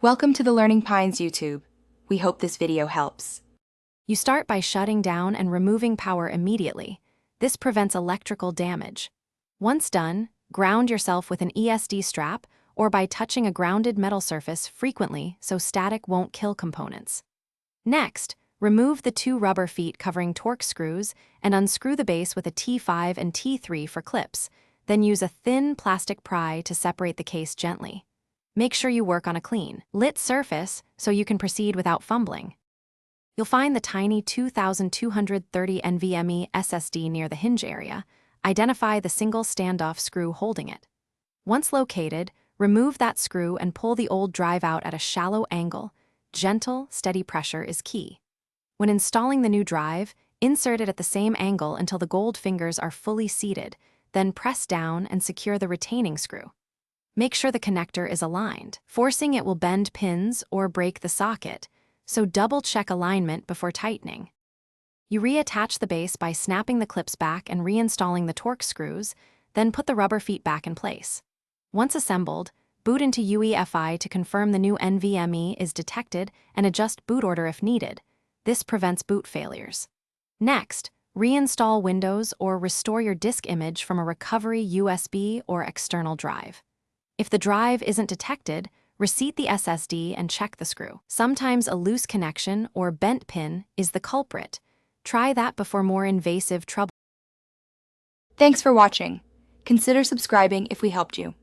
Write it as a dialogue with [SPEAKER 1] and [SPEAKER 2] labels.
[SPEAKER 1] Welcome to the Learning Pines YouTube. We hope this video helps.
[SPEAKER 2] You start by shutting down and removing power immediately. This prevents electrical damage. Once done, ground yourself with an ESD strap or by touching a grounded metal surface frequently so static won't kill components. Next, remove the two rubber feet covering torque screws and unscrew the base with a T5 and T3 for clips. Then use a thin plastic pry to separate the case gently. Make sure you work on a clean, lit surface so you can proceed without fumbling. You'll find the tiny 2230 NVMe SSD near the hinge area. Identify the single standoff screw holding it. Once located, remove that screw and pull the old drive out at a shallow angle. Gentle, steady pressure is key. When installing the new drive, insert it at the same angle until the gold fingers are fully seated, then press down and secure the retaining screw. Make sure the connector is aligned. Forcing it will bend pins or break the socket, so double-check alignment before tightening. You reattach the base by snapping the clips back and reinstalling the torque screws, then put the rubber feet back in place. Once assembled, boot into UEFI to confirm the new NVMe is detected and adjust boot order if needed. This prevents boot failures. Next, reinstall Windows or restore your disk image from a recovery USB or external drive. If the drive isn't detected, reseat the SSD and check the screw. Sometimes a loose connection or bent pin is the culprit. Try that before more invasive trouble.
[SPEAKER 1] Thanks for watching. Consider subscribing if we helped you.